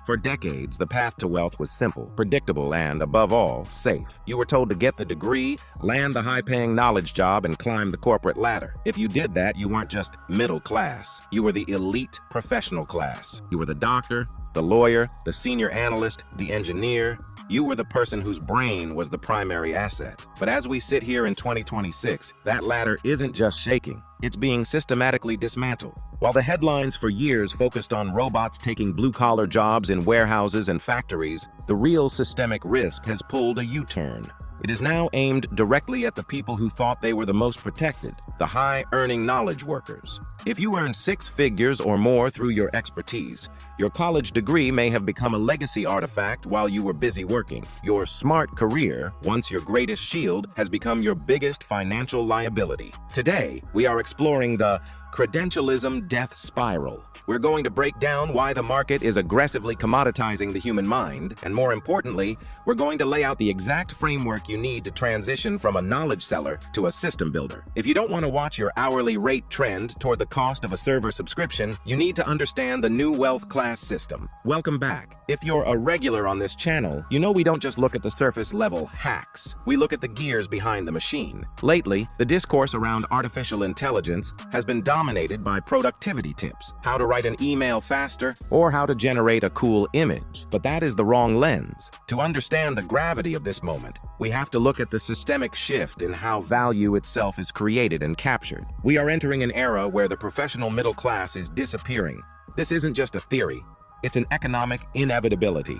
For decades, the path to wealth was simple, predictable, and, above all, safe. You were told to get the degree, land the high-paying knowledge job, and climb the corporate ladder. If you did that, you weren't just middle class. You were the elite professional class. You were the doctor, the lawyer, the senior analyst, the engineer. You were the person whose brain was the primary asset. But as we sit here in 2026, that ladder isn't just shaking. It's being systematically dismantled. While the headlines for years focused on robots taking blue-collar jobs in warehouses and factories, the real systemic risk has pulled a U-turn. It is now aimed directly at the people who thought they were the most protected, the high-earning knowledge workers. If you earn 6 figures or more through your expertise, your college degree may have become a legacy artifact while you were busy working. Your smart career, once your greatest shield, has become your biggest financial liability. Today, we are exploring the Credentialism death spiral. We're going to break down why the market is aggressively commoditizing the human mind, and more importantly, we're going to lay out the exact framework you need to transition from a knowledge seller to a system builder. If you don't want to watch your hourly rate trend toward the cost of a server subscription, you need to understand the new wealth class system. Welcome back. If you're a regular on this channel, you know we don't just look at the surface level hacks. We look at the gears behind the machine. Lately, the discourse around artificial intelligence has been dominated by productivity tips, how to write an email faster, or how to generate a cool image. But that is the wrong lens. To understand the gravity of this moment, we have to look at the systemic shift in how value itself is created and captured. We are entering an era where the professional middle class is disappearing. This isn't just a theory, it's an economic inevitability.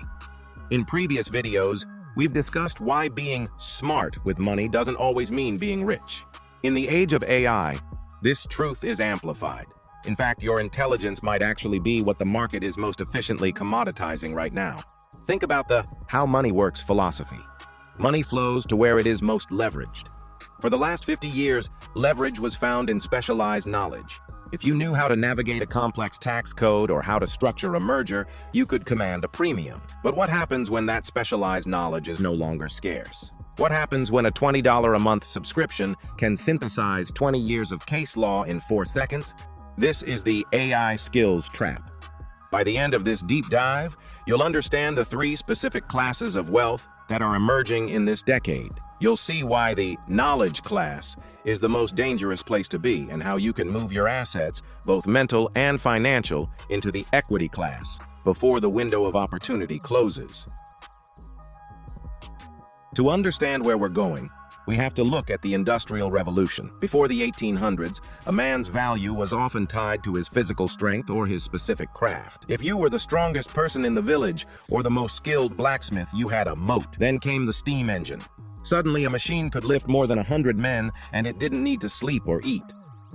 In previous videos, we've discussed why being smart with money doesn't always mean being rich. In the age of AI, this truth is amplified. In fact, your intelligence might actually be what the market is most efficiently commoditizing right now. Think about the how money works philosophy. Money flows to where it is most leveraged. For the last 50 years, leverage was found in specialized knowledge. If you knew how to navigate a complex tax code or how to structure a merger, you could command a premium. But what happens when that specialized knowledge is no longer scarce? What happens when a $20 a month subscription can synthesize 20 years of case law in 4 seconds? This is the AI skills trap. By the end of this deep dive, you'll understand the 3 specific classes of wealth that are emerging in this decade. You'll see why the knowledge class is the most dangerous place to be and how you can move your assets, both mental and financial, into the equity class before the window of opportunity closes. To understand where we're going, we have to look at the Industrial Revolution. Before the 1800s, a man's value was often tied to his physical strength or his specific craft. If you were the strongest person in the village or the most skilled blacksmith, you had a moat. Then came the steam engine. Suddenly, a machine could lift more than 100 men, and it didn't need to sleep or eat.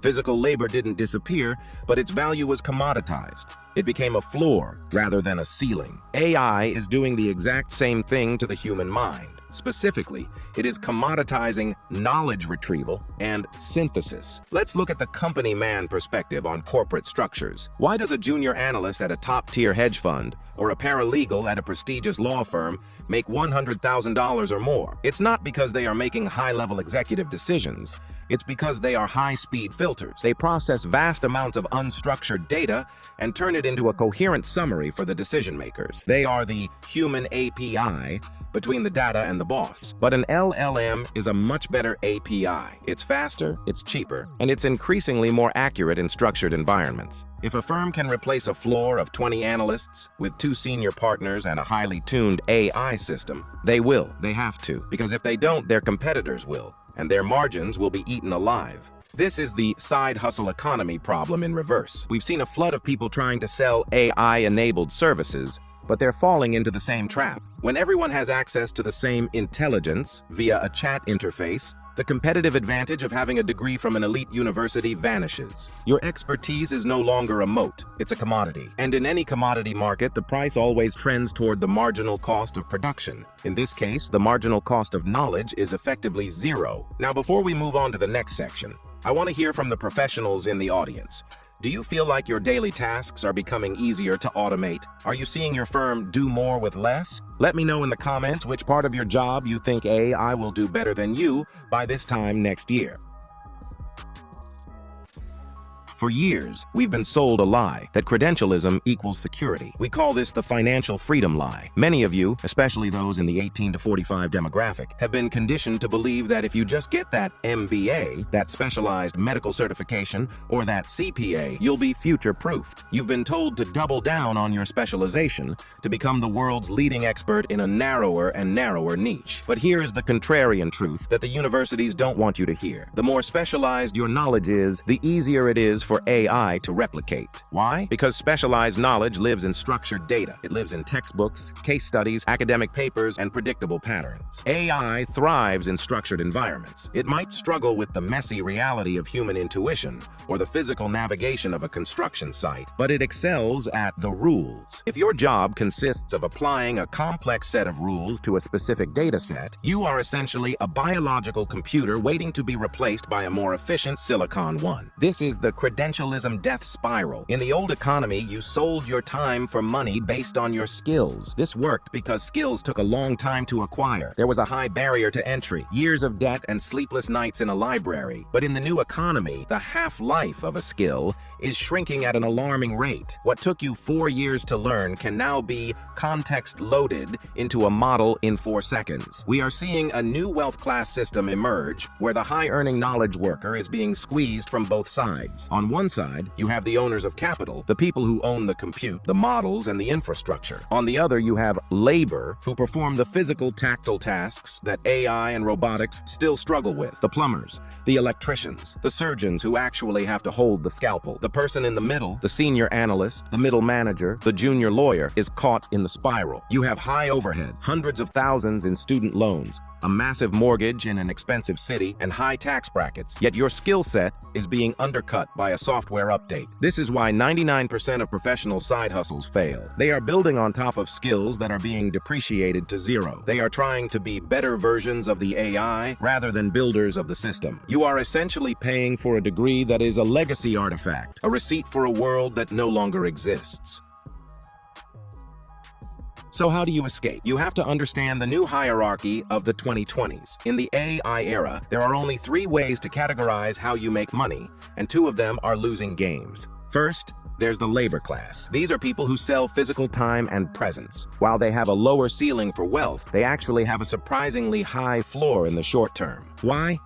Physical labor didn't disappear, but its value was commoditized. It became a floor rather than a ceiling. AI is doing the exact same thing to the human mind. Specifically, it is commoditizing knowledge retrieval and synthesis. Let's look at the company man perspective on corporate structures. Why does a junior analyst at a top-tier hedge fund or a paralegal at a prestigious law firm make $100,000 or more? It's not because they are making high-level executive decisions. It's because they are high-speed filters. They process vast amounts of unstructured data and turn it into a coherent summary for the decision makers. They are the human API between the data and the boss. But an LLM is a much better API. It's faster, it's cheaper, and it's increasingly more accurate in structured environments. If a firm can replace a floor of 20 analysts with 2 senior partners and a highly tuned AI system, they will. They have to. Because if they don't, their competitors will, and their margins will be eaten alive. This is the side hustle economy problem in reverse. We've seen a flood of people trying to sell AI-enabled services, but they're falling into the same trap. When everyone has access to the same intelligence via a chat interface, the competitive advantage of having a degree from an elite university vanishes. Your expertise is no longer a moat, it's a commodity. And in any commodity market, the price always trends toward the marginal cost of production. In this case, the marginal cost of knowledge is effectively 0. Now, before we move on to the next section, I want to hear from the professionals in the audience. Do you feel like your daily tasks are becoming easier to automate? Are you seeing your firm do more with less? Let me know in the comments which part of your job you think AI will do better than you by this time next year. For years, we've been sold a lie that credentialism equals security. We call this the financial freedom lie. Many of you, especially those in the 18 to 45 demographic, have been conditioned to believe that if you just get that MBA, that specialized medical certification, or that CPA, you'll be future-proofed. You've been told to double down on your specialization to become the world's leading expert in a narrower and narrower niche. But here is the contrarian truth that the universities don't want you to hear. The more specialized your knowledge is, the easier it is for AI to replicate. Why? Because specialized knowledge lives in structured data. It lives in textbooks, case studies, academic papers, and predictable patterns. AI thrives in structured environments. It might struggle with the messy reality of human intuition or the physical navigation of a construction site, but it excels at the rules. If your job consists of applying a complex set of rules to a specific data set, you are essentially a biological computer waiting to be replaced by a more efficient Silicon one. This is the credentialism death spiral. In the old economy, you sold your time for money based on your skills. This worked because skills took a long time to acquire. There was a high barrier to entry, years of debt and sleepless nights in a library. But in the new economy, the half-life of a skill is shrinking at an alarming rate. What took you 4 years to learn can now be context-loaded into a model in 4 seconds. We are seeing a new wealth class system emerge where the high-earning knowledge worker is being squeezed from both sides. On one side, you have the owners of capital, the people who own the compute, the models, and the infrastructure. On the other, you have labor, who perform the physical, tactile tasks that AI and robotics still struggle with. The plumbers, the electricians, the surgeons who actually have to hold the scalpel. The person in the middle, the senior analyst, the middle manager, the junior lawyer, is caught in the spiral. You have high overhead, hundreds of thousands in student loans, a massive mortgage in an expensive city, and high tax brackets, yet your skill set is being undercut by a software update. This is why 99% of professional side hustles fail. They are building on top of skills that are being depreciated to zero. They are trying to be better versions of the AI rather than builders of the system. You are essentially paying for a degree that is a legacy artifact, a receipt for a world that no longer exists. So how do you escape? You have to understand the new hierarchy of the 2020s. In the AI era, there are only 3 ways to categorize how you make money, and 2 of them are losing games. First, there's the labor class. These are people who sell physical time and presence. While they have a lower ceiling for wealth, they actually have a surprisingly high floor in the short term. Why?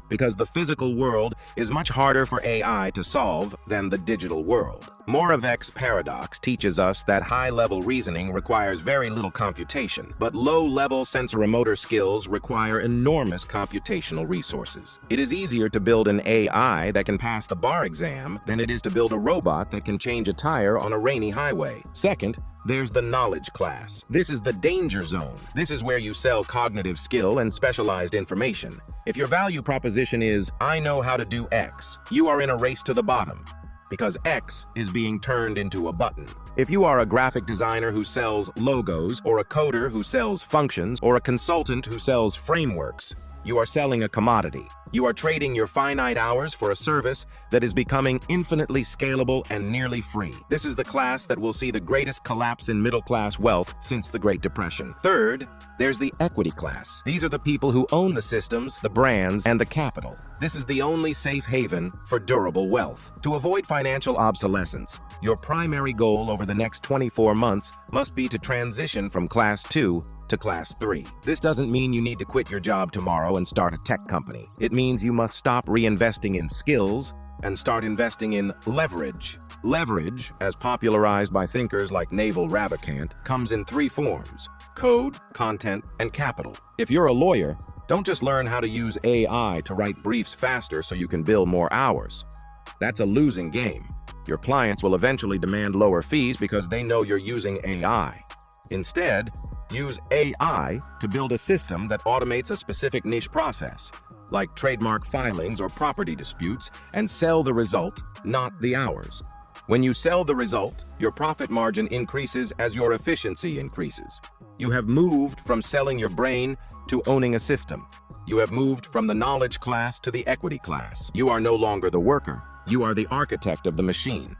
Because the physical world is much harder for AI to solve than the digital world. Moravec's paradox teaches us that high-level reasoning requires very little computation, but low-level sensorimotor skills require enormous computational resources. It is easier to build an AI that can pass the bar exam than it is to build a robot that can change a tire on a rainy highway. Second, there's the knowledge class. This is the danger zone. This is where you sell cognitive skill and specialized information. If your value proposition is, I know how to do X, you are in a race to the bottom, because X is being turned into a button. If you are a graphic designer who sells logos, or a coder who sells functions, or a consultant who sells frameworks, you are selling a commodity. You are trading your finite hours for a service that is becoming infinitely scalable and nearly free. This is the class that will see the greatest collapse in middle-class wealth since the Great Depression. Third, there's the equity class. These are the people who own the systems, the brands, and the capital. This is the only safe haven for durable wealth. To avoid financial obsolescence, your primary goal over the next 24 months must be to transition from Class 2 to Class 3. This doesn't mean you need to quit your job tomorrow and start a tech company. It means you must stop reinvesting in skills and start investing in leverage. Leverage, as popularized by thinkers like Naval Ravikant, comes in 3 forms: code, content, and capital. If you're a lawyer, don't just learn how to use AI to write briefs faster so you can bill more hours. That's a losing game. Your clients will eventually demand lower fees because they know you're using AI. Instead, use AI to build a system that automates a specific niche process, like trademark filings or property disputes, and sell the result, not the hours. When you sell the result, your profit margin increases as your efficiency increases. You have moved from selling your brain to owning a system. You have moved from the knowledge class to the equity class. You are no longer the worker. You are the architect of the machine.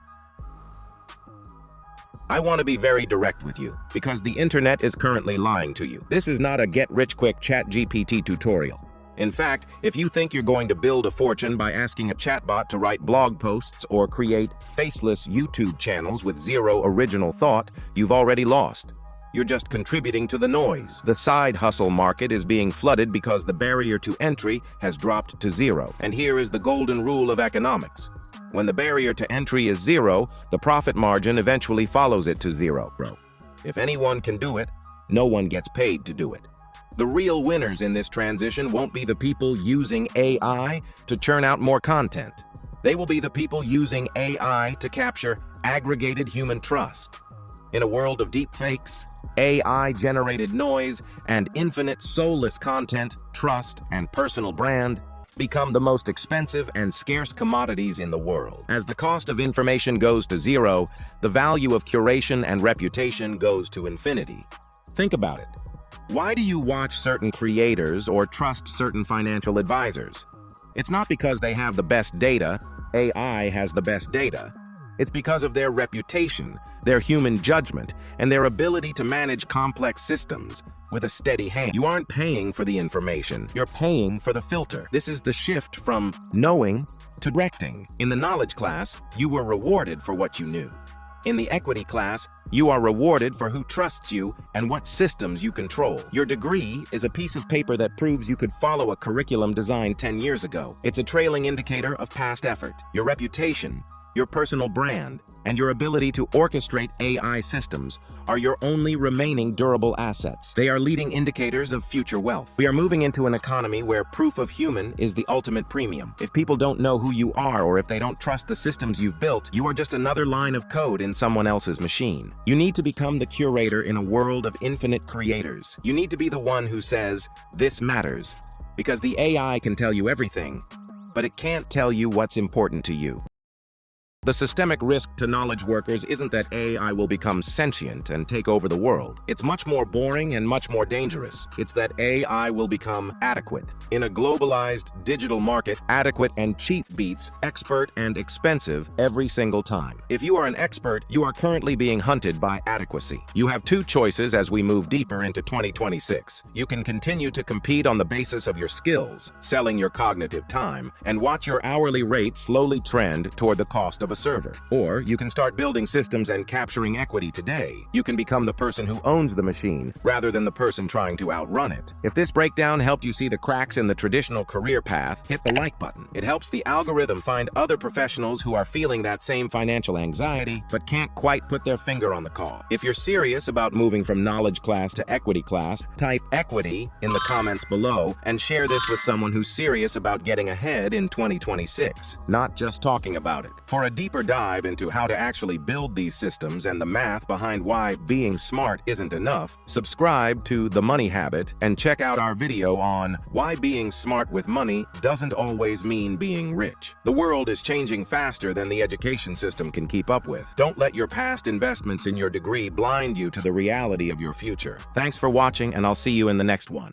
I want to be very direct with you, because the internet is currently lying to you. This is not a get-rich-quick ChatGPT tutorial. In fact, if you think you're going to build a fortune by asking a chatbot to write blog posts or create faceless YouTube channels with zero original thought, you've already lost. You're just contributing to the noise. The side hustle market is being flooded because the barrier to entry has dropped to zero. And here is the golden rule of economics. When the barrier to entry is zero, the profit margin eventually follows it to zero. If anyone can do it, no one gets paid to do it. The real winners in this transition won't be the people using AI to churn out more content. They will be the people using AI to capture aggregated human trust. In a world of deepfakes, AI-generated noise, and infinite soulless content, trust and personal brand become the most expensive and scarce commodities in the world. As the cost of information goes to zero, the value of curation and reputation goes to infinity. Think about it. Why do you watch certain creators or trust certain financial advisors? It's not because they have the best data, AI has the best data. It's because of their reputation, their human judgment, and their ability to manage complex systems with a steady hand. You aren't paying for the information, you're paying for the filter. This is the shift from knowing to directing. In the knowledge class, you were rewarded for what you knew. In the equity class, you are rewarded for who trusts you and what systems you control. Your degree is a piece of paper that proves you could follow a curriculum designed 10 years ago. It's a trailing indicator of past effort. Your reputation, your personal brand, and your ability to orchestrate AI systems are your only remaining durable assets. They are leading indicators of future wealth. We are moving into an economy where proof of human is the ultimate premium. If people don't know who you are or if they don't trust the systems you've built, you are just another line of code in someone else's machine. You need to become the curator in a world of infinite creators. You need to be the one who says, "This matters," because the AI can tell you everything, but it can't tell you what's important to you. The systemic risk to knowledge workers isn't that AI will become sentient and take over the world. It's much more boring and much more dangerous. It's that AI will become adequate. In a globalized digital market, adequate and cheap beats expert and expensive every single time. If you are an expert, you are currently being hunted by adequacy. You have two choices as we move deeper into 2026. You can continue to compete on the basis of your skills, selling your cognitive time, and watch your hourly rate slowly trend toward the cost of a server. Or you can start building systems and capturing equity today. You can become the person who owns the machine rather than the person trying to outrun it. If this breakdown helped you see the cracks in the traditional career path, hit the like button. It helps the algorithm find other professionals who are feeling that same financial anxiety but can't quite put their finger on the cause. If you're serious about moving from knowledge class to equity class, type equity in the comments below and share this with someone who's serious about getting ahead in 2026, not just talking about it. For a deeper dive into how to actually build these systems and the math behind why being smart isn't enough, subscribe to The Money Habit and check out our video on why being smart with money doesn't always mean being rich. The world is changing faster than the education system can keep up with. Don't let your past investments in your degree blind you to the reality of your future. Thanks for watching, and I'll see you in the next one.